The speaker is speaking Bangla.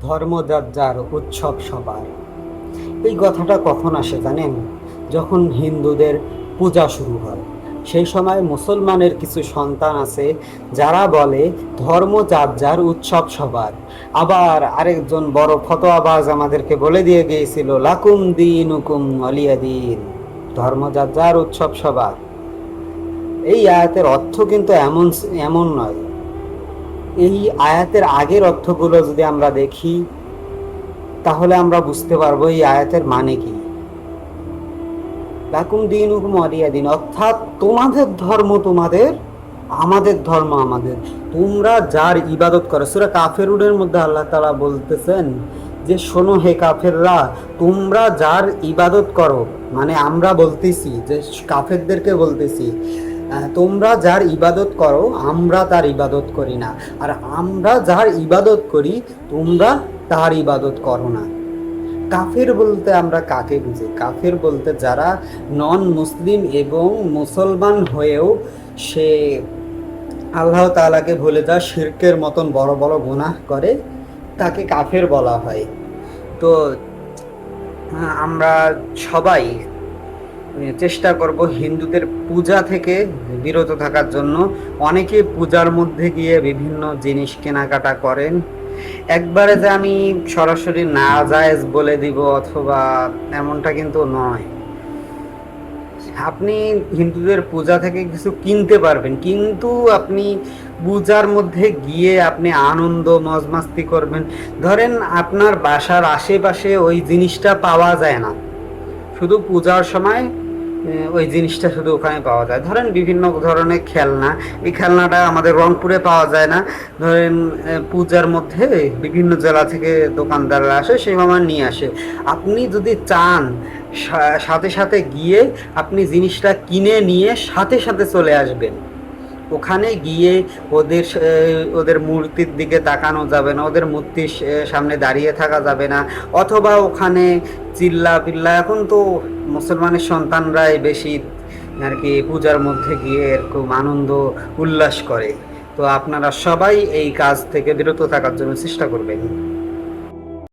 ধর্ম যার যার, উৎসব সবার। এই কথাটা কখন আসে জানেন? যখন হিন্দুদের পূজা শুরু হয়, সেই সময় মুসলমানের কিছু সন্তান আছে যারা বলে ধর্ম যার যার, উৎসব সবার। আবার আরেকজন বড় ফতোয়াবাজ আমাদেরকে বলে দিয়ে গিয়েছিল, লাকুম দীনুকুম ওয়ালিয়া দীন, ধর্ম যার যার, উৎসব সবার। এই আয়াতের অর্থ কিন্তু এমন এমন নয়। এই আয়াতের আগের অর্থগুলো যদি আমরা দেখি, তাহলে আমরা বুঝতে পারবো এই আয়াতের মানে কি। লাকুম দীনুকুম ওয়ালিয়া দীন, অর্থাৎ তোমাদের ধর্ম তোমাদের, আমাদের ধর্ম আমাদের। তোমরা যার ইবাদত করো, সূরা কাফিরুনের মধ্যে আল্লাহ তাআলা বলতেছেন যে শোনো হে কাফেররা, তোমরা যার ইবাদত করো, মানে আমরা বলতেছি যে কাফেরদেরকে বলতেছি, তোমরা যার ইবাদত করো আমরা তার ইবাদত করি না, আর আমরা যার ইবাদত করি তোমরা তার ইবাদত করো না। কাফের বলতে আমরা কাকে বুঝি? কাফের বলতে যারা নন মুসলিম এবং মুসলমান হয়েও সে আল্লাহ তাআলাকে ভুলে যা শিরকের মতন বড় বড় গুনাহ করে, তাকে কাফের বলা হয়। তো আমরা সবাই চেষ্টা করব হিন্দুদের পূজা থেকে বিরত থাকার জন্য। অনেকে পূজার মধ্যে গিয়ে বিভিন্ন জিনিস কেনাকাটা করেন। একবারে যে আমি সরাসরি না জায়েজ বলে দিব অথবা এমনটা কিন্তু নয়। আপনি হিন্দুদের পূজা থেকে কিছু কিনতে পারবেন, কিন্তু আপনি পূজার মধ্যে গিয়ে আপনি আনন্দ মজ মাস্তি করবেন। ধরেন আপনার বাসার আশেপাশে ওই জিনিসটা পাওয়া যায় না, শুধু পূজার সময় ওই জিনিসটা শুধু ওখানে পাওয়া যায়। ধরেন বিভিন্ন ধরনের খেলনা, এই খেলনাটা আমাদের রংপুরে পাওয়া যায় না। ধরেন পূজার মধ্যে বিভিন্ন জেলা থেকে দোকানদাররা আসে, সেভাবে নিয়ে আসে। আপনি যদি চান সাথে সাথে গিয়ে আপনি জিনিসটা কিনে নিয়ে সাথে সাথে চলে আসবেন। ওখানে গিয়ে ওদের ওদের মূর্তির দিকে তাকানো যাবে না, ওদের মূর্তির সামনে দাঁড়িয়ে থাকা যাবে না, অথবা ওখানে চিল্লা পিল্লা। এখন তো মুসলমানের সন্তানরাই বেশি আর কি পূজার মধ্যে গিয়ে এরকম আনন্দ উল্লাস করে। তো আপনারা সবাই এই কাজ থেকে বিরত থাকার জন্য চেষ্টা করবেন।